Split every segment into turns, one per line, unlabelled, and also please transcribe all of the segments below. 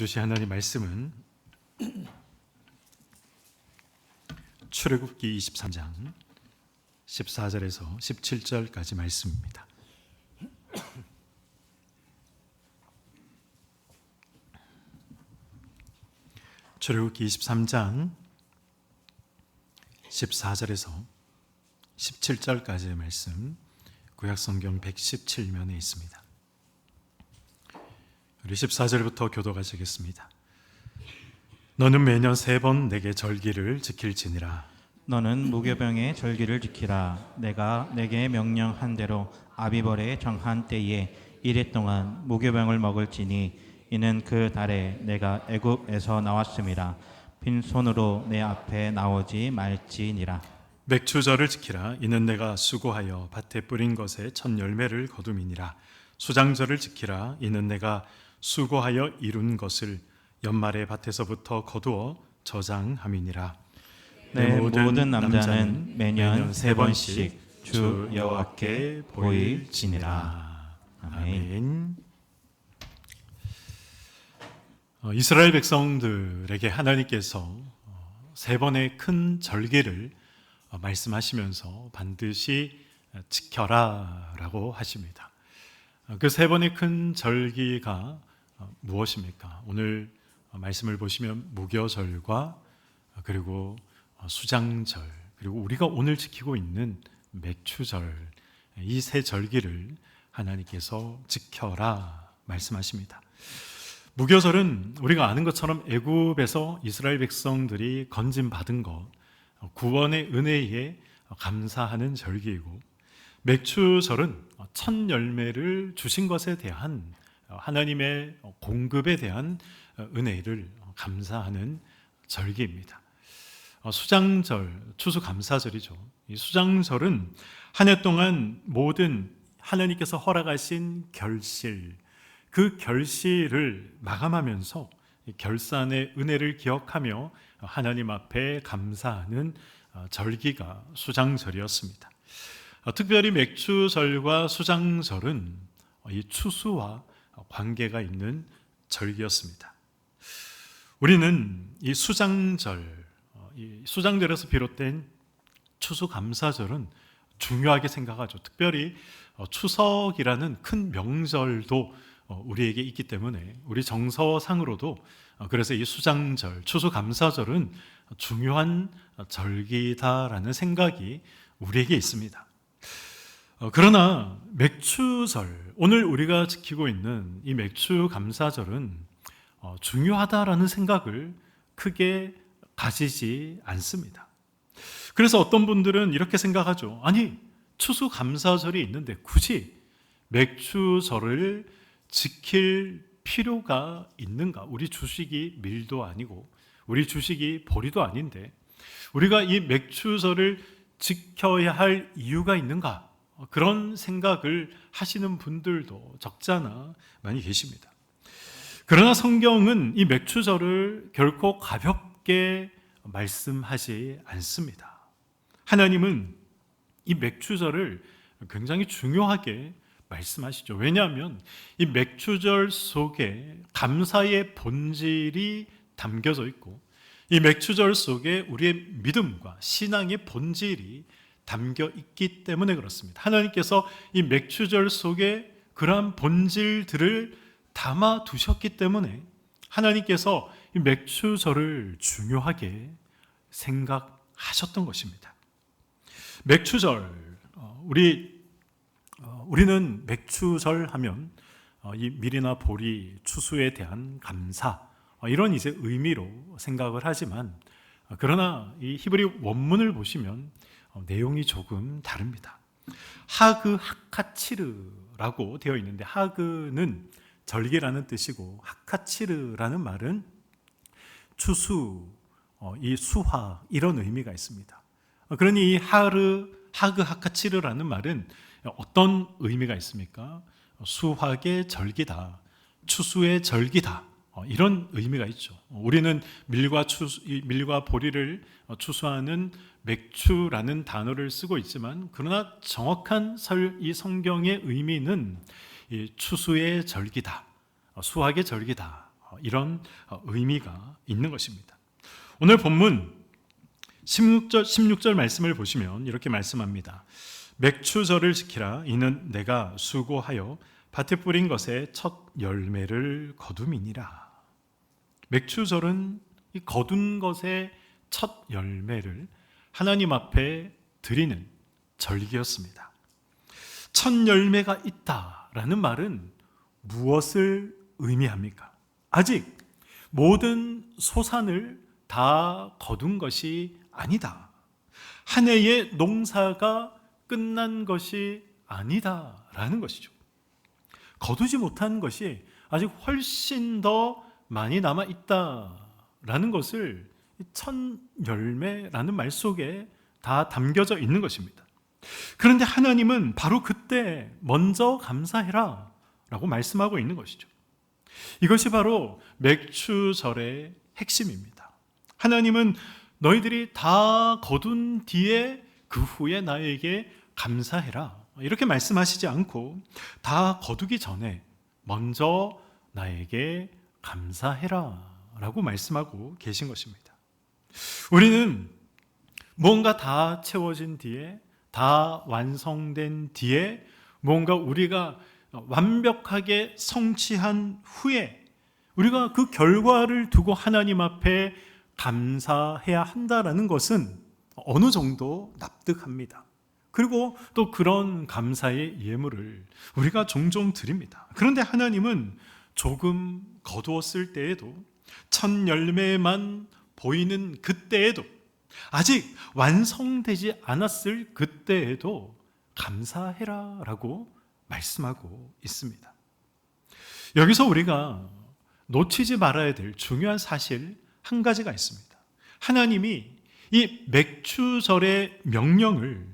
주신 하나님 말씀은 출애굽기 23장 14절에서 17절까지 말씀입니다. 출애굽기 23장 14절에서 17절까지의 말씀, 구약성경 117면에 있습니다. 우리 14절부터 교독하시겠습니다. 너는 매년 3번 내게 절기를 지킬지니라.
너는 무교병의 절기를 지키라. 내가 내게 명령한 대로 아비벌의 정한 때에 이래 동안 무교병을 먹을지니 이는 그 달에 내가 애굽에서 나왔음이라. 빈손으로 내 앞에 나오지 말지니라.
맥추절을 지키라. 이는 내가 수고하여 밭에 뿌린 것의 첫 열매를 거둠이니라. 수장절을 지키라. 이는 내가 수고하여 이룬 것을 연말에 밭에서부터 거두어 저장함이니라.
내 모든 남자는 매년 3번씩 주 여호와께 보일지니라. 아멘.
이스라엘 백성들에게 하나님께서 3번의 큰 절기를 말씀하시면서 반드시 지켜라 라고 하십니다. 그 3번의 큰 절기가 무엇입니까? 오늘 말씀을 보시면 무교절과 그리고 수장절, 그리고 우리가 오늘 지키고 있는 맥추절, 이 3 절기를 하나님께서 지켜라 말씀하십니다. 무교절은 우리가 아는 것처럼 애굽에서 이스라엘 백성들이 건짐받은 것, 구원의 은혜에 감사하는 절기이고, 맥추절은 첫 열매를 주신 것에 대한 하나님의 공급에 대한 은혜를 감사하는 절기입니다. 수장절, 추수감사절이죠. 이 수장절은 한 해 동안 모든 하나님께서 허락하신 결실, 그 결실을 마감하면서 결산의 은혜를 기억하며 하나님 앞에 감사하는 절기가 수장절이었습니다. 특별히 맥추절과 수장절은 이 추수와 관계가 있는 절기였습니다. 우리는 이 수장절, 이 수장절에서 비롯된 추수감사절은 중요하게 생각하죠. 특별히 추석이라는 큰 명절도 우리에게 있기 때문에 우리 정서상으로도 그래서 이 수장절, 추수감사절은 중요한 절기다라는 생각이 우리에게 있습니다. 그러나 맥추절, 오늘 우리가 지키고 있는 이 맥추감사절은 중요하다라는 생각을 크게 가지지 않습니다. 그래서 어떤 분들은 이렇게 생각하죠. 아니, 추수감사절이 있는데 굳이 맥추절을 지킬 필요가 있는가? 우리 주식이 밀도 아니고 우리 주식이 보리도 아닌데 우리가 이 맥추절을 지켜야 할 이유가 있는가? 그런 생각을 하시는 분들도 적잖아 많이 계십니다. 그러나 성경은 이 맥추절을 결코 가볍게 말씀하지 않습니다. 하나님은 이 맥추절을 굉장히 중요하게 말씀하시죠. 왜냐하면 이 맥추절 속에 감사의 본질이 담겨져 있고 이 맥추절 속에 우리의 믿음과 신앙의 본질이 담겨 있기 때문에 그렇습니다. 하나님께서 이 맥추절 속에 그러한 본질들을 담아 두셨기 때문에 하나님께서 이 맥추절을 중요하게 생각하셨던 것입니다. 맥추절, 우리는 맥추절 하면 이 밀이나 보리, 추수에 대한 감사, 이런 이제 의미로 생각을 하지만 그러나 이 히브리 원문을 보시면 내용이 조금 다릅니다. 하그 하카치르라고 되어 있는데 하그는 절기라는 뜻이고 하카치르라는 말은 추수, 이 수확 이런 의미가 있습니다. 그러니 이 하그 하카치르라는 말은 어떤 의미가 있습니까? 수확의 절기다, 추수의 절기다, 이런 의미가 있죠. 우리는 밀과 보리를 추수하는 맥추라는 단어를 쓰고 있지만 그러나 정확한 이 성경의 의미는 이 추수의 절기다, 수확의 절기다, 이런 의미가 있는 것입니다. 오늘 본문 16절 말씀을 보시면 이렇게 말씀합니다. 맥추절을 지키라. 이는 내가 수고하여 밭에 뿌린 것의 첫 열매를 거둠이니라. 맥추절은 이 거둔 것의 첫 열매를 하나님 앞에 드리는 절기였습니다. 첫 열매가 있다라는 말은 무엇을 의미합니까? 아직 모든 소산을 다 거둔 것이 아니다. 한 해의 농사가 끝난 것이 아니다라는 것이죠. 거두지 못한 것이 아직 훨씬 더 많이 남아 있다라는 것을 첫 열매라는 말 속에 다 담겨져 있는 것입니다. 그런데 하나님은 바로 그때 먼저 감사해라 라고 말씀하고 있는 것이죠. 이것이 바로 맥추절의 핵심입니다. 하나님은 너희들이 다 거둔 뒤에 그 후에 나에게 감사해라 이렇게 말씀하시지 않고 다 거두기 전에 먼저 나에게 감사해라 라고 말씀하고 계신 것입니다. 우리는 뭔가 다 채워진 뒤에, 다 완성된 뒤에, 뭔가 우리가 완벽하게 성취한 후에 우리가 그 결과를 두고 하나님 앞에 감사해야 한다라는 것은 어느 정도 납득합니다. 그리고 또 그런 감사의 예물을 우리가 종종 드립니다. 그런데 하나님은 조금 거두었을 때에도, 첫 열매만 보이는 그때에도, 아직 완성되지 않았을 그때에도 감사해라 라고 말씀하고 있습니다. 여기서 우리가 놓치지 말아야 될 중요한 사실 한 가지가 있습니다. 하나님이 이 맥추절의 명령을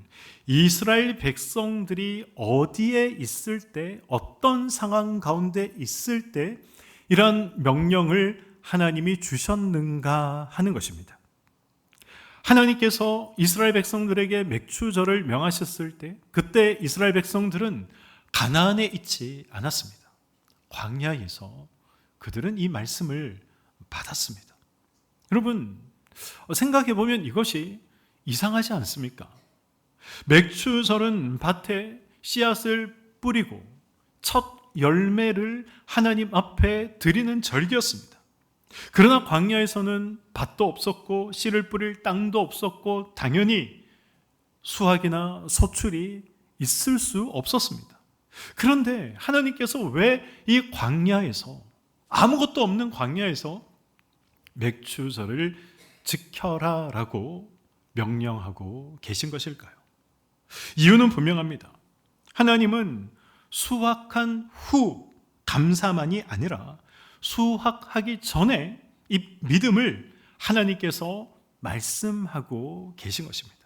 이스라엘 백성들이 어디에 있을 때, 어떤 상황 가운데 있을 때 이런 명령을 하나님이 주셨는가 하는 것입니다. 하나님께서 이스라엘 백성들에게 맥추절을 명하셨을 때, 그때 이스라엘 백성들은 가나안에 있지 않았습니다. 광야에서 그들은 이 말씀을 받았습니다. 여러분, 생각해 보면 이것이 이상하지 않습니까? 맥추절은 밭에 씨앗을 뿌리고 첫 열매를 하나님 앞에 드리는 절기였습니다. 그러나 광야에서는 밭도 없었고 씨를 뿌릴 땅도 없었고 당연히 수확이나 소출이 있을 수 없었습니다. 그런데 하나님께서 왜 이 광야에서, 아무것도 없는 광야에서 맥추절을 지켜라 라고 명령하고 계신 것일까요? 이유는 분명합니다. 하나님은 수확한 후 감사만이 아니라 수확하기 전에 이 믿음을 하나님께서 말씀하고 계신 것입니다.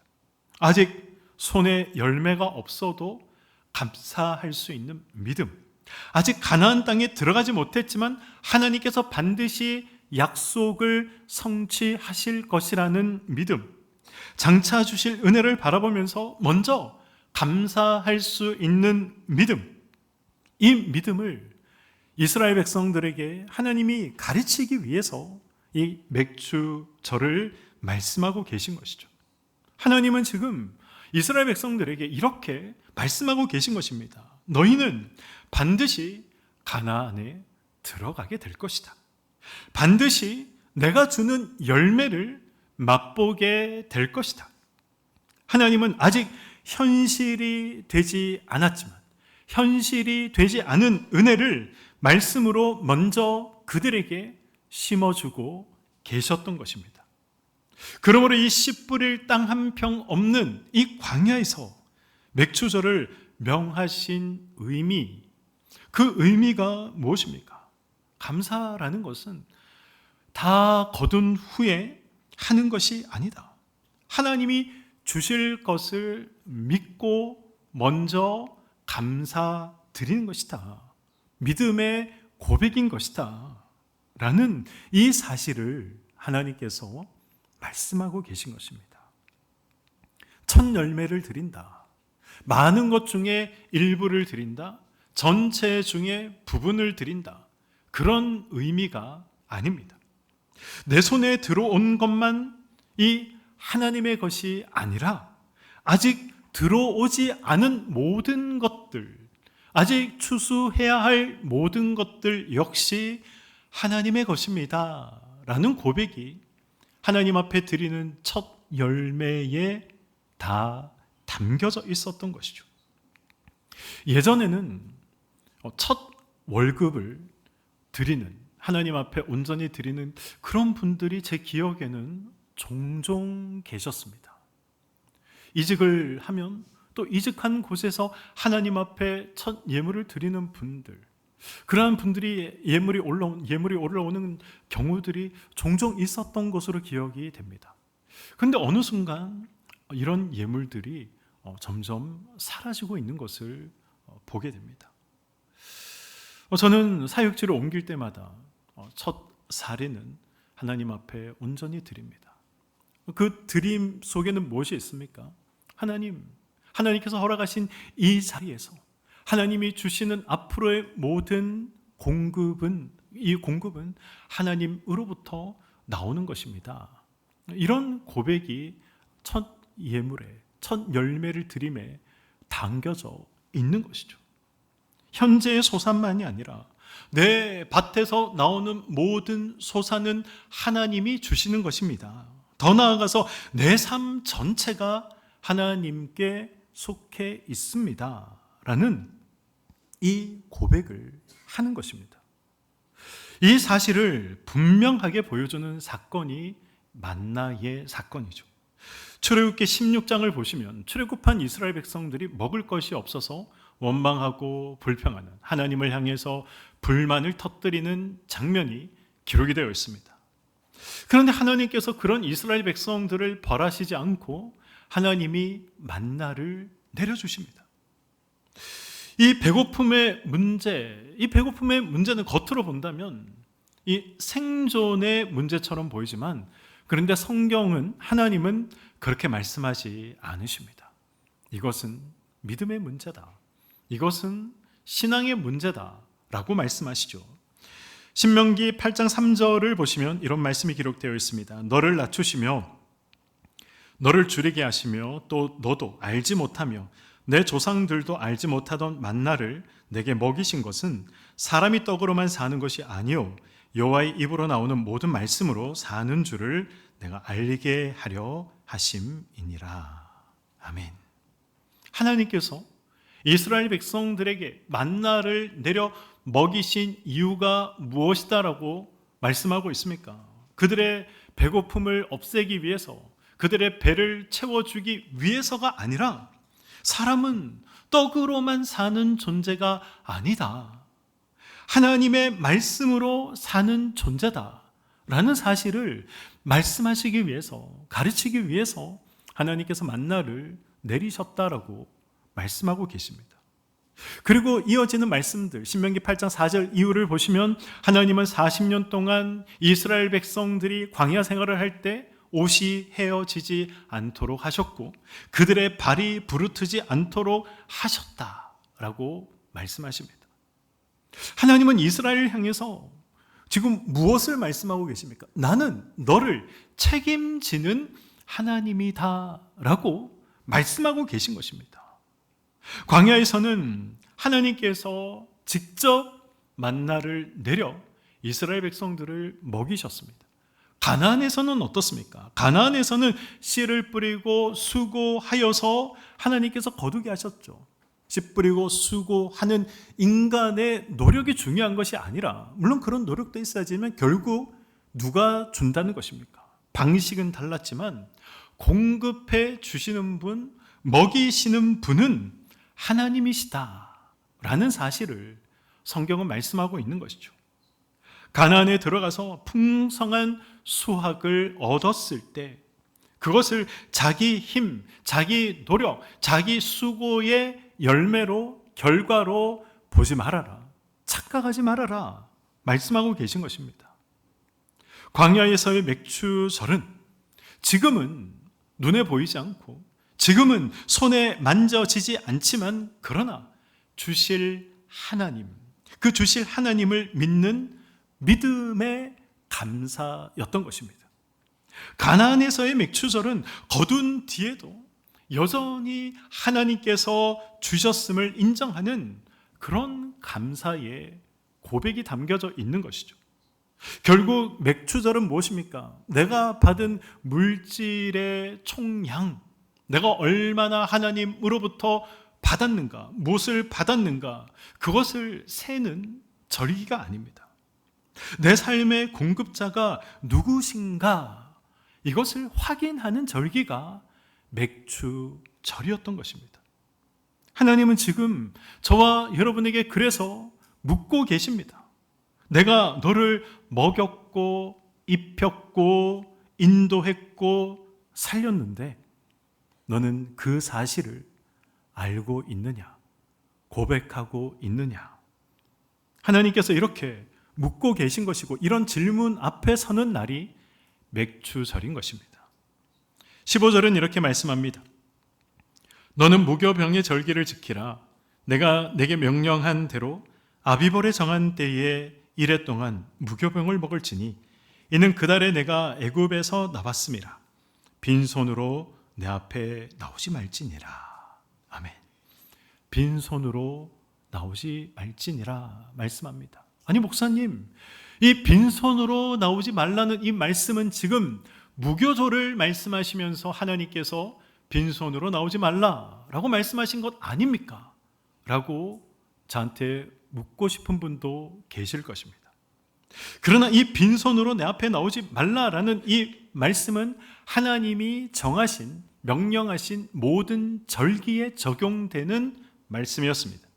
아직 손에 열매가 없어도 감사할 수 있는 믿음, 아직 가나안 땅에 들어가지 못했지만 하나님께서 반드시 약속을 성취하실 것이라는 믿음, 장차 주실 은혜를 바라보면서 먼저 감사할 수 있는 믿음, 이 믿음을 이스라엘 백성들에게 하나님이 가르치기 위해서 이 맥추절을 말씀하고 계신 것이죠. 하나님은 지금 이스라엘 백성들에게 이렇게 말씀하고 계신 것입니다. 너희는 반드시 가나안에 들어가게 될 것이다. 반드시 내가 주는 열매를 맛보게 될 것이다. 하나님은 아직 현실이 되지 않았지만 현실이 되지 않은 은혜를 말씀으로 먼저 그들에게 심어주고 계셨던 것입니다. 그러므로 이 씨 뿌릴 땅 한 평 없는 이 광야에서 맥추절을 명하신 의미, 그 의미가 무엇입니까? 감사라는 것은 다 거둔 후에 하는 것이 아니다. 하나님이 주실 것을 믿고 먼저 감사드리는 것이다. 믿음의 고백인 것이다. 라는 이 사실을 하나님께서 말씀하고 계신 것입니다. 첫 열매를 드린다. 많은 것 중에 일부를 드린다. 전체 중에 부분을 드린다. 그런 의미가 아닙니다. 내 손에 들어온 것만 이 하나님의 것이 아니라 아직 들어오지 않은 모든 것들, 아직 추수해야 할 모든 것들 역시 하나님의 것입니다 라는 고백이 하나님 앞에 드리는 첫 열매에 다 담겨져 있었던 것이죠. 예전에는 첫 월급을 드리는, 하나님 앞에 온전히 드리는 그런 분들이 제 기억에는 종종 계셨습니다. 이직을 하면 또 이직한 곳에서 하나님 앞에 첫 예물을 드리는 분들, 그러한 분들이 예물이 올라오는 경우들이 종종 있었던 것으로 기억이 됩니다. 그런데 어느 순간 이런 예물들이 점점 사라지고 있는 것을 보게 됩니다. 저는 사역지를 옮길 때마다 첫 사례는 하나님 앞에 온전히 드립니다. 그 드림 속에는 무엇이 있습니까? 하나님께서 허락하신 이 자리에서 하나님이 주시는 앞으로의 모든 공급은, 이 공급은 하나님으로부터 나오는 것입니다. 이런 고백이 첫 예물에, 첫 열매를 드림에 담겨져 있는 것이죠. 현재의 소산만이 아니라 내 밭에서 나오는 모든 소산은 하나님이 주시는 것입니다. 더 나아가서 내 삶 전체가 하나님께 속해 있습니다 라는 이 고백을 하는 것입니다. 이 사실을 분명하게 보여주는 사건이 만나의 사건이죠. 출애굽기 16장을 보시면 출애굽한 이스라엘 백성들이 먹을 것이 없어서 원망하고 불평하는, 하나님을 향해서 불만을 터뜨리는 장면이 기록이 되어 있습니다. 그런데 하나님께서 그런 이스라엘 백성들을 벌하시지 않고 하나님이 만나를 내려주십니다. 이 배고픔의 문제는 겉으로 본다면 이 생존의 문제처럼 보이지만, 그런데 하나님은 그렇게 말씀하지 않으십니다. 이것은 믿음의 문제다, 이것은 신앙의 문제다 라고 말씀하시죠. 신명기 8장 3절을 보시면 이런 말씀이 기록되어 있습니다. 너를 낮추시며 너를 줄이게 하시며 또 너도 알지 못하며 내 조상들도 알지 못하던 만나를 내게 먹이신 것은 사람이 떡으로만 사는 것이 아니요 여호와의 입으로 나오는 모든 말씀으로 사는 줄을 내가 알게 하려 하심이니라. 아멘. 하나님께서 이스라엘 백성들에게 만나를 내려 먹이신 이유가 무엇이다라고 말씀하고 있습니까? 그들의 배고픔을 없애기 위해서, 그들의 배를 채워주기 위해서가 아니라 사람은 떡으로만 사는 존재가 아니다, 하나님의 말씀으로 사는 존재다 라는 사실을 말씀하시기 위해서, 가르치기 위해서 하나님께서 만나를 내리셨다라고 말씀하고 계십니다. 그리고 이어지는 말씀들, 신명기 8장 4절 이후를 보시면 하나님은 40년 동안 이스라엘 백성들이 광야 생활을 할 때 옷이 헤어지지 않도록 하셨고 그들의 발이 부르트지 않도록 하셨다라고 말씀하십니다. 하나님은 이스라엘을 향해서 지금 무엇을 말씀하고 계십니까? 나는 너를 책임지는 하나님이다 라고 말씀하고 계신 것입니다. 광야에서는 하나님께서 직접 만나를 내려 이스라엘 백성들을 먹이셨습니다. 가나안에서는 어떻습니까? 가나안에서는 씨를 뿌리고 수고하여서 하나님께서 거두게 하셨죠. 씨 뿌리고 수고하는 인간의 노력이 중요한 것이 아니라, 물론 그런 노력도 있어야지만 결국 누가 준다는 것입니까? 방식은 달랐지만 공급해 주시는 분, 먹이시는 분은 하나님이시다라는 사실을 성경은 말씀하고 있는 것이죠. 가나안에 들어가서 풍성한 수확을 얻었을 때 그것을 자기 힘, 자기 노력, 자기 수고의 열매로, 결과로 보지 말아라, 착각하지 말아라 말씀하고 계신 것입니다. 광야에서의 맥추절은 지금은 눈에 보이지 않고 지금은 손에 만져지지 않지만 그러나 주실 하나님, 그 주실 하나님을 믿는 믿음의 감사였던 것입니다. 가나안에서의 맥추절은 거둔 뒤에도 여전히 하나님께서 주셨음을 인정하는 그런 감사의 고백이 담겨져 있는 것이죠. 결국 맥추절은 무엇입니까? 내가 받은 물질의 총량, 내가 얼마나 하나님으로부터 받았는가, 무엇을 받았는가, 그것을 세는 절기가 아닙니다. 내 삶의 공급자가 누구신가, 이것을 확인하는 절기가 맥추절이었던 것입니다. 하나님은 지금 저와 여러분에게 그래서 묻고 계십니다. 내가 너를 먹였고 입혔고 인도했고 살렸는데 너는 그 사실을 알고 있느냐? 고백하고 있느냐? 하나님께서 이렇게 묻고 계신 것이고, 이런 질문 앞에 서는 날이 맥추절인 것입니다. 15절은 이렇게 말씀합니다. 너는 무교병의 절기를 지키라. 내가 내게 명령한 대로 아비벌에 정한 때에 이래 동안 무교병을 먹을지니 이는 그달에 내가 애굽에서 나왔음이라. 빈손으로 내 앞에 나오지 말지니라. 아멘. 빈손으로 나오지 말지니라 말씀합니다. 아니 목사님, 이 빈손으로 나오지 말라는 이 말씀은 지금 무교절을 말씀하시면서 하나님께서 빈손으로 나오지 말라라고 말씀하신 것 아닙니까? 라고 저한테 묻고 싶은 분도 계실 것입니다. 그러나 이 빈손으로 내 앞에 나오지 말라라는 이 말씀은 하나님이 정하신, 명령하신 모든 절기에 적용되는 말씀이었습니다.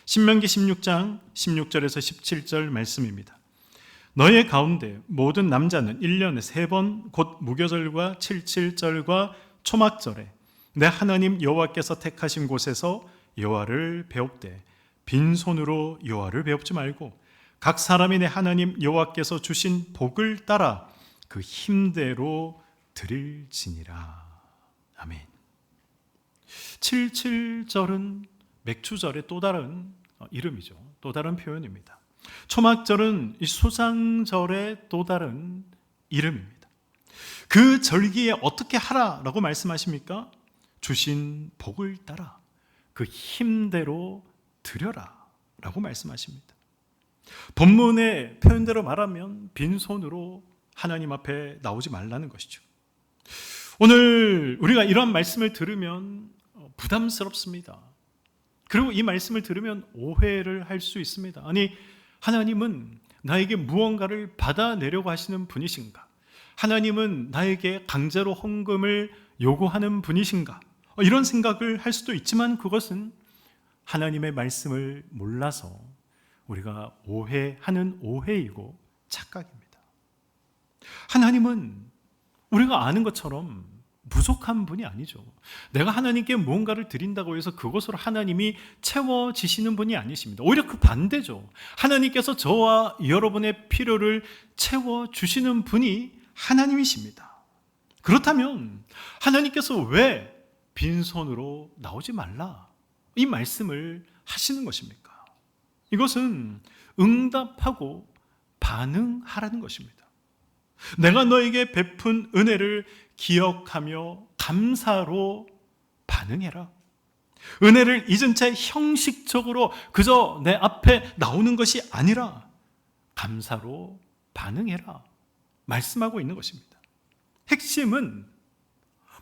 신명기 16장 16절에서 17절 말씀입니다. 너의 가운데 모든 남자는 1년에 3번 곧 무교절과 77절과 초막절에 내 하나님 여호와께서 택하신 곳에서 여호와를 배웁되 빈손으로 여호와를 배웁지 말고 각 사람이 내 하나님 여호와께서 주신 복을 따라 그 힘대로 드릴지니라. 아멘. 77절은 맥추절의 또 다른 이름이죠. 또 다른 표현입니다. 초막절은 이 수장절의 또 다른 이름입니다. 그 절기에 어떻게 하라라고 말씀하십니까? 주신 복을 따라 그 힘대로 드려라 라고 말씀하십니다. 본문의 표현대로 말하면 빈손으로 하나님 앞에 나오지 말라는 것이죠. 오늘 우리가 이런 말씀을 들으면 부담스럽습니다. 그리고 이 말씀을 들으면 오해를 할 수 있습니다. 아니, 하나님은 나에게 무언가를 받아내려고 하시는 분이신가? 하나님은 나에게 강제로 헌금을 요구하는 분이신가? 이런 생각을 할 수도 있지만 그것은 하나님의 말씀을 몰라서 우리가 오해하는 오해이고 착각입니다. 하나님은 우리가 아는 것처럼 부족한 분이 아니죠. 내가 하나님께 무언가를 드린다고 해서 그것으로 하나님이 채워지시는 분이 아니십니다. 오히려 그 반대죠. 하나님께서 저와 여러분의 필요를 채워주시는 분이 하나님이십니다. 그렇다면 하나님께서 왜 빈손으로 나오지 말라 이 말씀을 하시는 것입니까? 이것은 응답하고 반응하라는 것입니다. 내가 너에게 베푼 은혜를 기억하며 감사로 반응해라. 은혜를 잊은 채 형식적으로 그저 내 앞에 나오는 것이 아니라 감사로 반응해라 말씀하고 있는 것입니다. 핵심은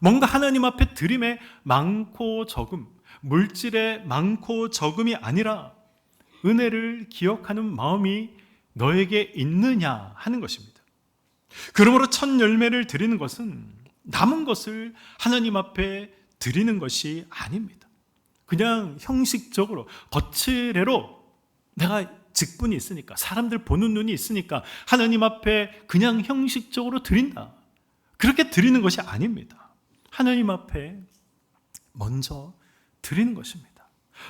뭔가 하나님 앞에 드림의 많고 적음, 물질의 많고 적음이 아니라 은혜를 기억하는 마음이 너에게 있느냐 하는 것입니다. 그러므로 첫 열매를 드리는 것은 남은 것을 하나님 앞에 드리는 것이 아닙니다. 그냥 형식적으로 거칠애로 내가 직분이 있으니까, 사람들 보는 눈이 있으니까 하나님 앞에 그냥 형식적으로 드린다, 그렇게 드리는 것이 아닙니다. 하나님 앞에 먼저 드리는 것입니다.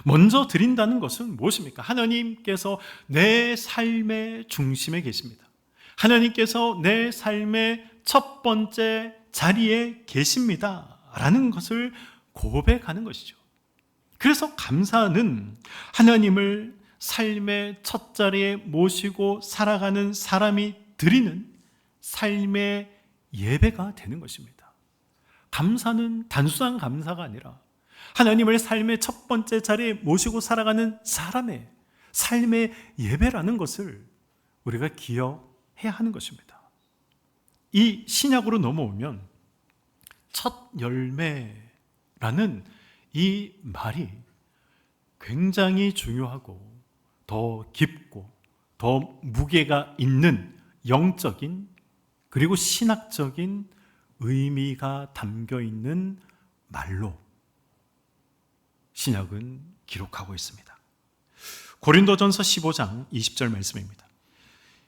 먼저 드린다는 것은 무엇입니까? 하나님께서 내 삶의 중심에 계십니다. 하나님께서 내 삶의 첫 번째 자리에 계십니다 라는 것을 고백하는 것이죠. 그래서 감사는 하나님을 삶의 첫 자리에 모시고 살아가는 사람이 드리는 삶의 예배가 되는 것입니다. 감사는 단순한 감사가 아니라 하나님을 삶의 첫 번째 자리에 모시고 살아가는 사람의 삶의 예배라는 것을 우리가 기억해야 하는 것입니다. 이 신약으로 넘어오면 첫 열매라는 이 말이 굉장히 중요하고 더 깊고 더 무게가 있는 영적인 그리고 신학적인 의미가 담겨 있는 말로 신약은 기록하고 있습니다. 고린도전서 15장 20절 말씀입니다.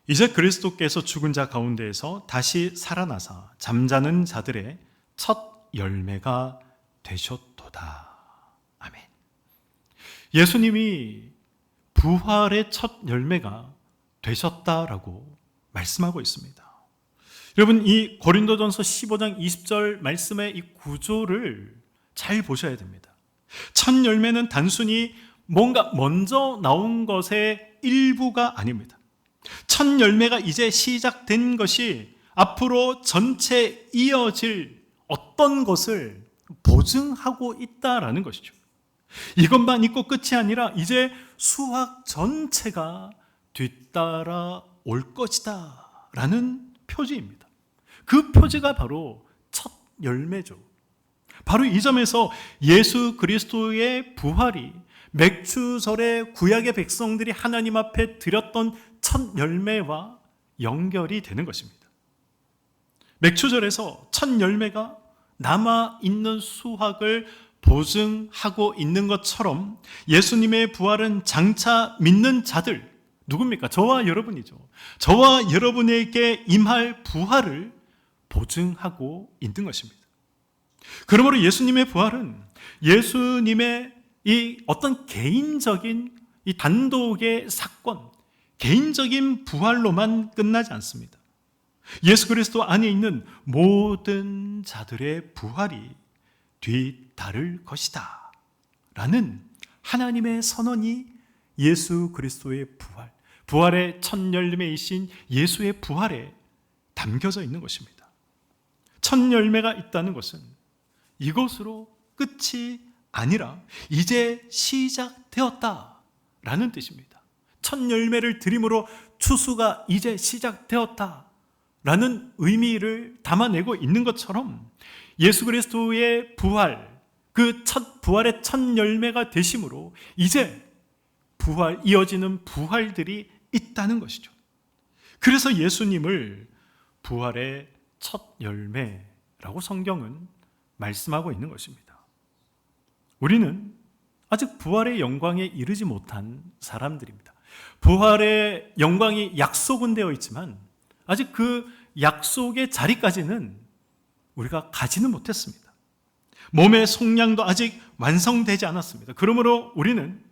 이제 그리스도께서 죽은 자 가운데에서 다시 살아나사 잠자는 자들의 첫 열매가 되셨도다. 아멘. 예수님이 부활의 첫 열매가 되셨다라고 말씀하고 있습니다. 여러분, 이 고린도전서 15장 20절 말씀의 이 구조를 잘 보셔야 됩니다. 첫 열매는 단순히 뭔가 먼저 나온 것의 일부가 아닙니다. 첫 열매가 이제 시작된 것이 앞으로 전체 이어질 어떤 것을 보증하고 있다라는 것이죠. 이것만 있고 끝이 아니라 이제 수학 전체가 뒤따라 올 것이다 라는 표지입니다. 그 표지가 바로 첫 열매죠. 바로 이 점에서 예수 그리스도의 부활이 맥추절에 구약의 백성들이 하나님 앞에 드렸던 첫 열매와 연결이 되는 것입니다. 맥추절에서 첫 열매가 남아있는 수확을 보증하고 있는 것처럼 예수님의 부활은 장차 믿는 자들, 누굽니까? 저와 여러분이죠. 저와 여러분에게 임할 부활을 보증하고 있는 것입니다. 그러므로 예수님의 부활은 예수님의 이 어떤 개인적인 이 단독의 사건, 개인적인 부활로만 끝나지 않습니다. 예수 그리스도 안에 있는 모든 자들의 부활이 뒤따를 것이다 라는 하나님의 선언이 예수 그리스도의 부활, 부활의 첫 열매이신 예수의 부활에 담겨져 있는 것입니다. 첫 열매가 있다는 것은 이것으로 끝이 아니라 이제 시작되었다라는 뜻입니다. 첫 열매를 드림으로 추수가 이제 시작되었다라는 의미를 담아내고 있는 것처럼 예수 그리스도의 부활, 그 부활의 첫 열매가 되심으로 이제 이어지는 부활들이 있다는 것이죠. 그래서 예수님을 부활의 첫 열매라고 성경은 말씀하고 있는 것입니다. 우리는 아직 부활의 영광에 이르지 못한 사람들입니다. 부활의 영광이 약속은 되어 있지만 아직 그 약속의 자리까지는 우리가 가지는 못했습니다. 몸의 속량도 아직 완성되지 않았습니다. 그러므로 우리는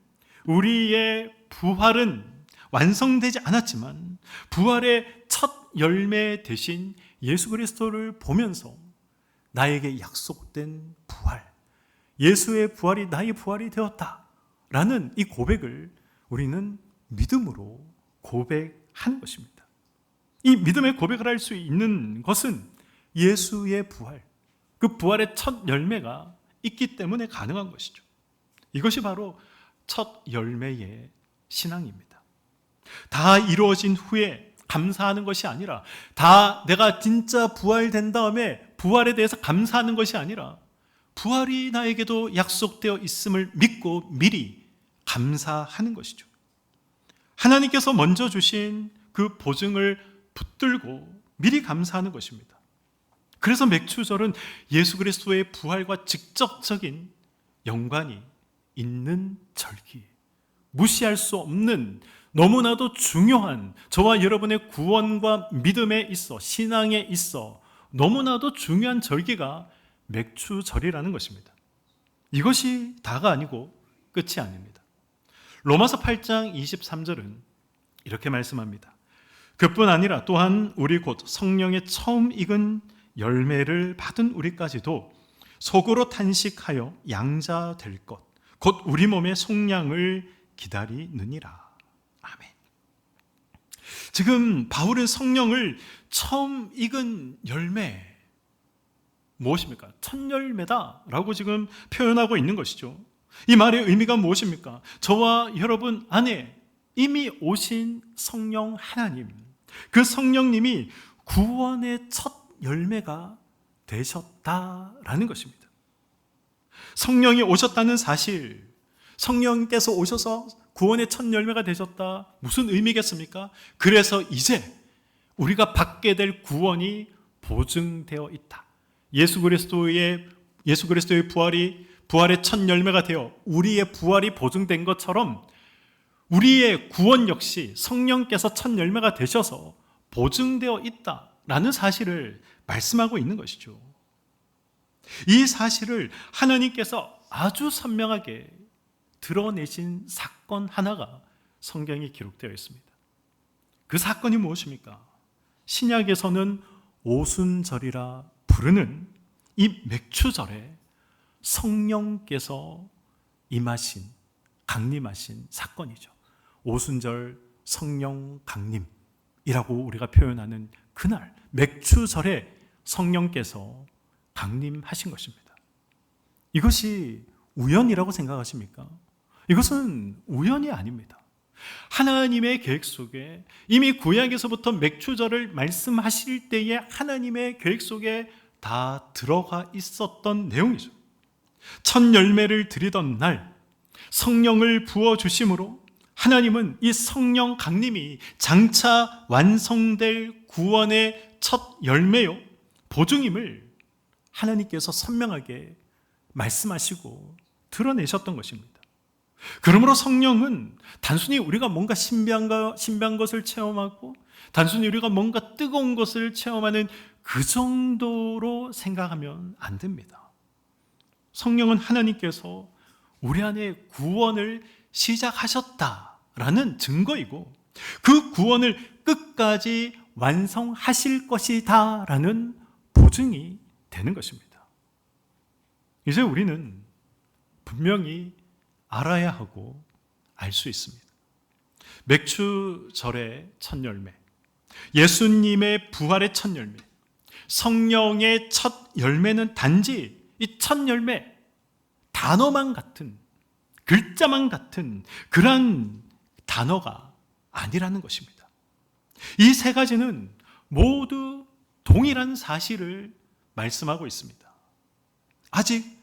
우리의 부활은 완성되지 않았지만 부활의 첫 열매 대신 예수 그리스도를 보면서 나에게 약속된 부활, 예수의 부활이 나의 부활이 되었다라는 이 고백을 우리는 믿음으로 고백하는 것입니다. 이 믿음의 고백을 할 수 있는 것은 예수의 부활, 그 부활의 첫 열매가 있기 때문에 가능한 것이죠. 이것이 바로 첫 열매의 신앙입니다. 다 이루어진 후에 감사하는 것이 아니라, 다 내가 진짜 부활된 다음에 부활에 대해서 감사하는 것이 아니라 부활이 나에게도 약속되어 있음을 믿고 미리 감사하는 것이죠. 하나님께서 먼저 주신 그 보증을 붙들고 미리 감사하는 것입니다. 그래서 맥추절은 예수 그리스도의 부활과 직접적인 연관이 있는 절기, 무시할 수 없는 너무나도 중요한, 저와 여러분의 구원과 믿음에 있어, 신앙에 있어 너무나도 중요한 절기가 맥추절이라는 것입니다. 이것이 다가 아니고 끝이 아닙니다. 로마서 8장 23절은 이렇게 말씀합니다. 그뿐 아니라 또한 우리 곧 성령의 처음 익은 열매를 받은 우리까지도 속으로 탄식하여 양자 될 것, 곧 우리 몸의 속량을 기다리느니라. 아멘. 지금 바울은 성령을 처음 익은 열매 무엇입니까? 첫 열매다라고 지금 표현하고 있는 것이죠. 이 말의 의미가 무엇입니까? 저와 여러분 안에 이미 오신 성령 하나님, 그 성령님이 구원의 첫 열매가 되셨다라는 것입니다. 성령이 오셨다는 사실, 성령께서 오셔서 구원의 첫 열매가 되셨다, 무슨 의미겠습니까? 그래서 이제 우리가 받게 될 구원이 보증되어 있다. 예수 그리스도의 부활의 첫 열매가 되어 우리의 부활이 보증된 것처럼 우리의 구원 역시 성령께서 첫 열매가 되셔서 보증되어 있다라는 사실을 말씀하고 있는 것이죠. 이 사실을 하나님께서 아주 선명하게 드러내신 사건 하나가 성경에 기록되어 있습니다. 그 사건이 무엇입니까? 신약에서는 오순절이라 부르는 이 맥추절에 성령께서 임하신, 강림하신 사건이죠. 오순절 성령 강림이라고 우리가 표현하는 그날 맥추절에 성령께서 강림하신 것입니다. 이것이 우연이라고 생각하십니까? 이것은 우연이 아닙니다. 하나님의 계획 속에 이미 구약에서부터 맥추절을 말씀하실 때에 하나님의 계획 속에 다 들어가 있었던 내용이죠. 첫 열매를 드리던 날 성령을 부어주심으로 하나님은 이 성령 강림이 장차 완성될 구원의 첫 열매요 보증임을 하나님께서 선명하게 말씀하시고 드러내셨던 것입니다. 그러므로 성령은 단순히 우리가 뭔가 신비한 것을 체험하고 단순히 우리가 뭔가 뜨거운 것을 체험하는 그 정도로 생각하면 안 됩니다. 성령은 하나님께서 우리 안에 구원을 시작하셨다라는 증거이고 그 구원을 끝까지 완성하실 것이다라는 보증이 되는 것입니다. 이제 우리는 분명히 알아야 하고 알 수 있습니다. 맥추절의 첫 열매, 예수님의 부활의 첫 열매, 성령의 첫 열매는 단지 이 첫 열매, 단어만 같은, 글자만 같은 그런 단어가 아니라는 것입니다. 이 세 가지는 모두 동일한 사실을 말씀하고 있습니다. 아직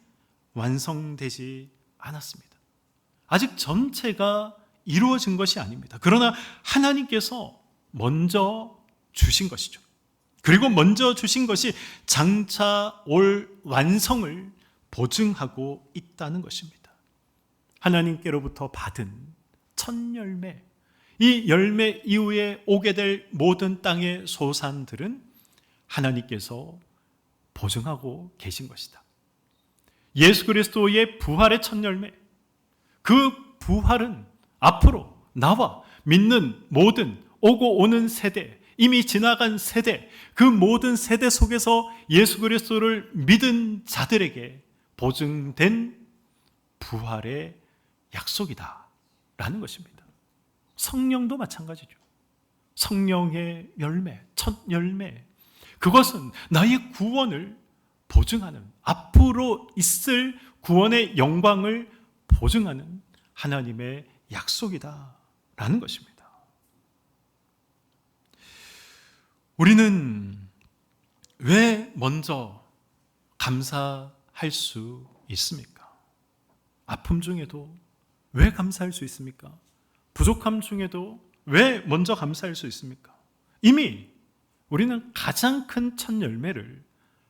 완성되지 않았습니다. 아직 전체가 이루어진 것이 아닙니다. 그러나 하나님께서 먼저 주신 것이죠. 그리고 먼저 주신 것이 장차 올 완성을 보증하고 있다는 것입니다. 하나님께로부터 받은 첫 열매, 이 열매 이후에 오게 될 모든 땅의 소산들은 하나님께서 보증하고 계신 것이다. 예수 그리스도의 부활의 첫 열매, 그 부활은 앞으로 나와 믿는 모든 오고 오는 세대, 이미 지나간 세대, 그 모든 세대 속에서 예수 그리스도를 믿은 자들에게 보증된 부활의 약속이다라는 것입니다. 성령도 마찬가지죠. 성령의 열매, 첫 열매, 그것은 나의 구원을 보증하는, 앞으로 있을 구원의 영광을 보증하는 하나님의 약속이다라는 것입니다. 우리는 왜 먼저 감사할 수 있습니까? 아픔 중에도 왜 감사할 수 있습니까? 부족함 중에도 왜 먼저 감사할 수 있습니까? 이미 우리는 가장 큰 첫 열매를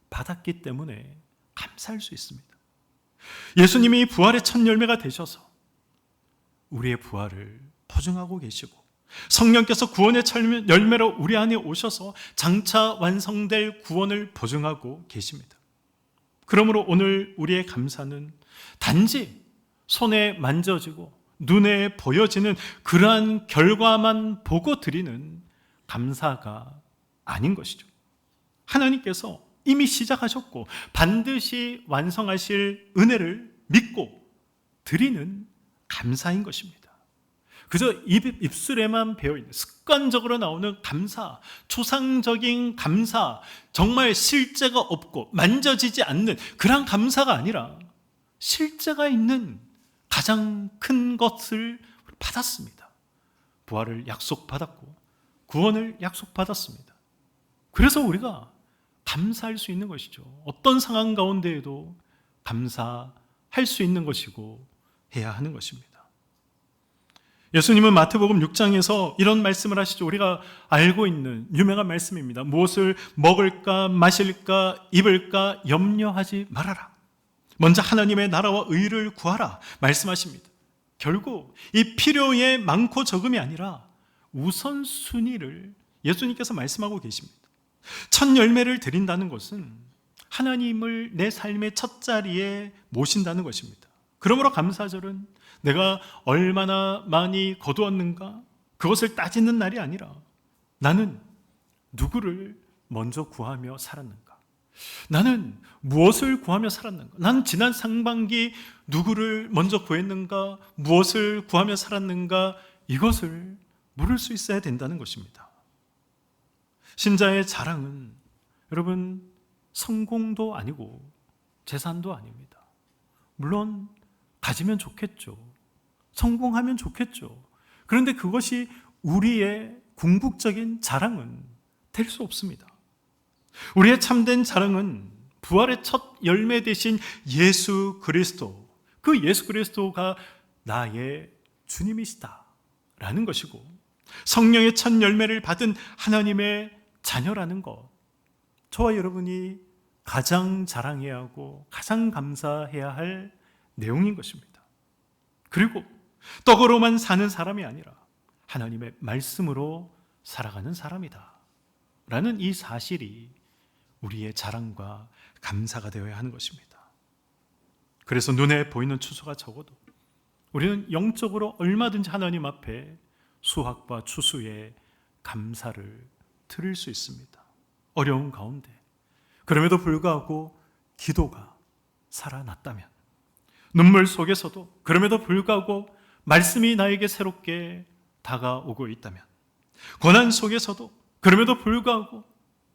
받았기 때문에 감사할 수 있습니다. 예수님이 부활의 첫 열매가 되셔서 우리의 부활을 보증하고 계시고 성령께서 구원의 첫 열매로 우리 안에 오셔서 장차 완성될 구원을 보증하고 계십니다. 그러므로 오늘 우리의 감사는 단지 손에 만져지고 눈에 보여지는 그러한 결과만 보고 드리는 감사가 아닌 것이죠. 하나님께서 이미 시작하셨고 반드시 완성하실 은혜를 믿고 드리는 감사인 것입니다. 그저 입술에만 배어있는 습관적으로 나오는 감사, 초상적인 감사, 정말 실제가 없고 만져지지 않는 그런 감사가 아니라 실제가 있는 가장 큰 것을 받았습니다. 부활을 약속받았고 구원을 약속받았습니다. 그래서 우리가 감사할 수 있는 것이죠. 어떤 상황 가운데에도 감사할 수 있는 것이고 해야 하는 것입니다. 예수님은 마태복음 6장에서 이런 말씀을 하시죠. 우리가 알고 있는 유명한 말씀입니다. 무엇을 먹을까 마실까 입을까 염려하지 말아라. 먼저 하나님의 나라와 의를 구하라 말씀하십니다. 결국 이 필요의 많고 적음이 아니라 우선순위를 예수님께서 말씀하고 계십니다. 첫 열매를 드린다는 것은 하나님을 내 삶의 첫 자리에 모신다는 것입니다. 그러므로 감사절은 내가 얼마나 많이 거두었는가 그것을 따지는 날이 아니라 나는 누구를 먼저 구하며 살았는가, 나는 무엇을 구하며 살았는가, 나는 지난 상반기 누구를 먼저 구했는가, 무엇을 구하며 살았는가, 이것을 물을 수 있어야 된다는 것입니다. 신자의 자랑은 여러분 성공도 아니고 재산도 아닙니다. 물론 가지면 좋겠죠. 성공하면 좋겠죠. 그런데 그것이 우리의 궁극적인 자랑은 될 수 없습니다. 우리의 참된 자랑은 부활의 첫 열매 되신 예수 그리스도, 그 예수 그리스도가 나의 주님이시다라는 것이고 성령의 첫 열매를 받은 하나님의 자녀라는 것, 저와 여러분이 가장 자랑해야 하고 가장 감사해야 할 내용인 것입니다. 그리고 떡으로만 사는 사람이 아니라 하나님의 말씀으로 살아가는 사람이다 라는 이 사실이 우리의 자랑과 감사가 되어야 하는 것입니다. 그래서 눈에 보이는 추수가 적어도 우리는 영적으로 얼마든지 하나님 앞에 수확과 추수의 감사를 드릴 수 있습니다. 어려운 가운데 그럼에도 불구하고 기도가 살아났다면, 눈물 속에서도 그럼에도 불구하고 말씀이 나에게 새롭게 다가오고 있다면, 고난 속에서도 그럼에도 불구하고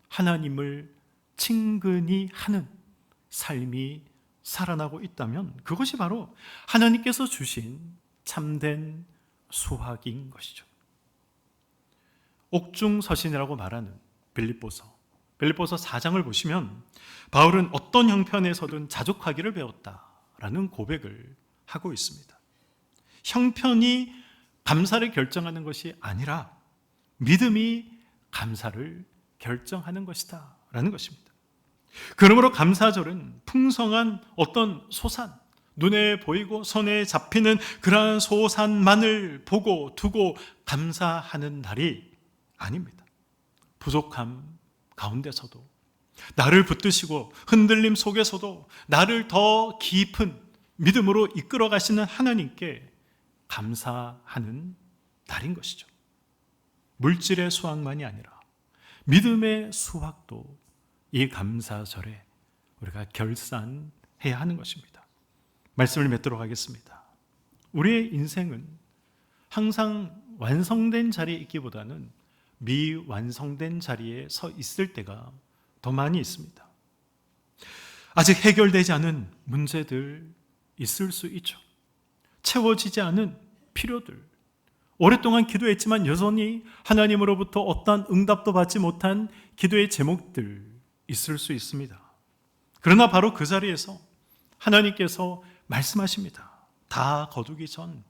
하나님을 친근히 하는 삶이 살아나고 있다면 그것이 바로 하나님께서 주신 참된 수확인 것이죠. 옥중서신이라고 말하는 빌립보서 4장을 보시면 바울은 어떤 형편에서든 자족하기를 배웠다라는 고백을 하고 있습니다. 형편이 감사를 결정하는 것이 아니라 믿음이 감사를 결정하는 것이다 라는 것입니다. 그러므로 감사절은 풍성한 어떤 소산, 눈에 보이고 손에 잡히는 그러한 소산만을 보고 두고 감사하는 날이 아닙니다. 부족함 가운데서도 나를 붙드시고 흔들림 속에서도 나를 더 깊은 믿음으로 이끌어 가시는 하나님께 감사하는 날인 것이죠. 물질의 수확만이 아니라 믿음의 수확도 이 감사절에 우리가 결산해야 하는 것입니다. 말씀을 맺도록 하겠습니다. 우리의 인생은 항상 완성된 자리에 있기보다는 미완성된 자리에 서 있을 때가 더 많이 있습니다. 아직 해결되지 않은 문제들 있을 수 있죠. 채워지지 않은 필요들, 오랫동안 기도했지만 여전히 하나님으로부터 어떠한 응답도 받지 못한 기도의 제목들 있을 수 있습니다. 그러나 바로 그 자리에서 하나님께서 말씀하십니다. 다 거두기 전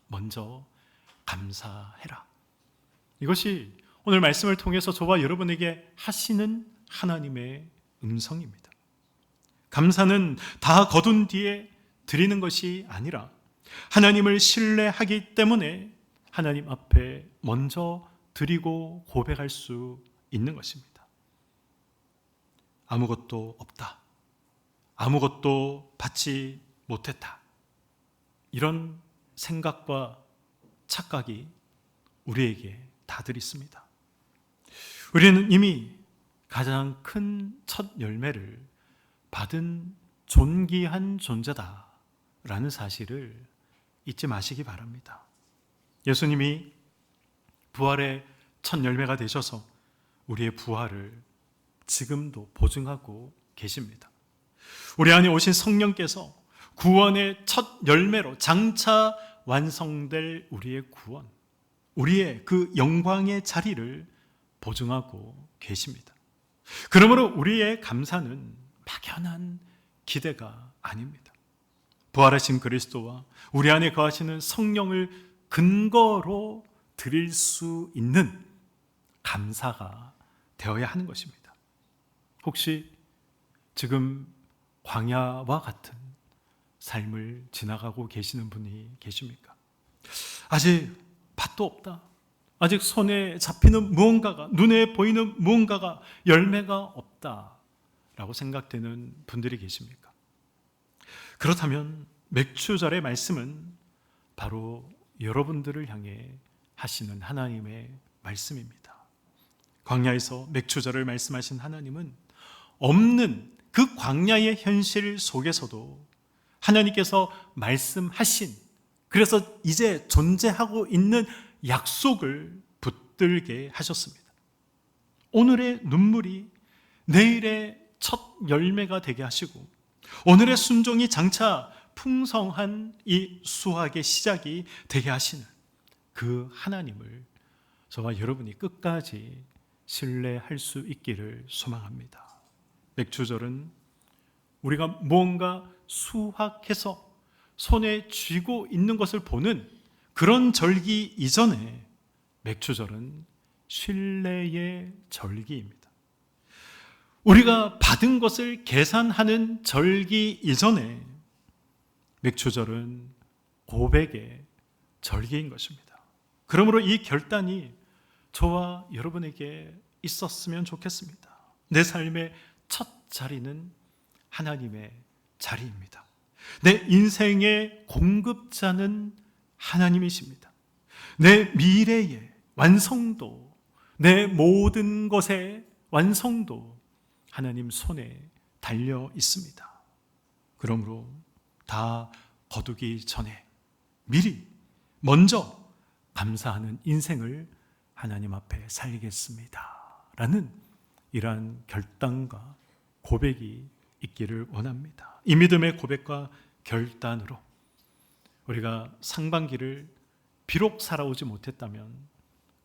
먼저 감사해라. 이것이 오늘 말씀을 통해서 저와 여러분에게 하시는 하나님의 음성입니다. 감사는 다 거둔 뒤에 드리는 것이 아니라 하나님을 신뢰하기 때문에 하나님 앞에 먼저 드리고 고백할 수 있는 것입니다. 아무것도 없다, 아무것도 받지 못했다, 이런 생각과 착각이 우리에게 다들 있습니다. 우리는 이미 가장 큰 첫 열매를 받은 존귀한 존재다라는 사실을 잊지 마시기 바랍니다. 예수님이 부활의 첫 열매가 되셔서 우리의 부활을 지금도 보증하고 계십니다. 우리 안에 오신 성령께서 구원의 첫 열매로 장차 완성될 우리의 구원, 우리의 그 영광의 자리를 보증하고 계십니다. 그러므로 우리의 감사는 막연한 기대가 아닙니다. 부활하신 그리스도와 우리 안에 거하시는 성령을 근거로 드릴 수 있는 감사가 되어야 하는 것입니다. 혹시 지금 광야와 같은 삶을 지나가고 계시는 분이 계십니까? 아직 밭도 없다. 아직 손에 잡히는 무언가가, 눈에 보이는 무언가가, 열매가 없다라고 생각되는 분들이 계십니까? 그렇다면 맥추절의 말씀은 바로 여러분들을 향해 하시는 하나님의 말씀입니다. 광야에서 맥추절을 말씀하신 하나님은 없는 그 광야의 현실 속에서도 하나님께서 말씀하신, 그래서 이제 존재하고 있는 약속을 붙들게 하셨습니다. 오늘의 눈물이 내일의 첫 열매가 되게 하시고, 오늘의 순종이 장차 풍성한 이 수확의 시작이 되게 하시는 그 하나님을 저와 여러분이 끝까지 신뢰할 수 있기를 소망합니다. 맥추절은 우리가 무언가 수확해서 손에 쥐고 있는 것을 보는 그런 절기 이전에 맥추절은 신뢰의 절기입니다. 우리가 받은 것을 계산하는 절기 이전에 맥추절은 고백의 절기인 것입니다. 그러므로 이 결단이 저와 여러분에게 있었으면 좋겠습니다. 내 삶의 첫 자리는 하나님의 자리입니다. 내 인생의 공급자는 하나님이십니다. 내 미래의 완성도, 내 모든 것의 완성도 하나님 손에 달려 있습니다. 그러므로 다 거두기 전에 미리 먼저 감사하는 인생을 하나님 앞에 살겠습니다 라는 이러한 결단과 고백이 있기를 원합니다. 이 믿음의 고백과 결단으로 우리가 상반기를 비록 살아오지 못했다면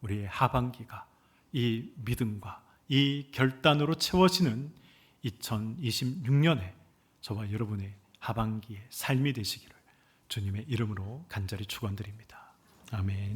우리의 하반기가 이 믿음과 이 결단으로 채워지는 2026년에 저와 여러분의 하반기의 삶이 되시기를 주님의 이름으로 간절히 축원드립니다. 아멘.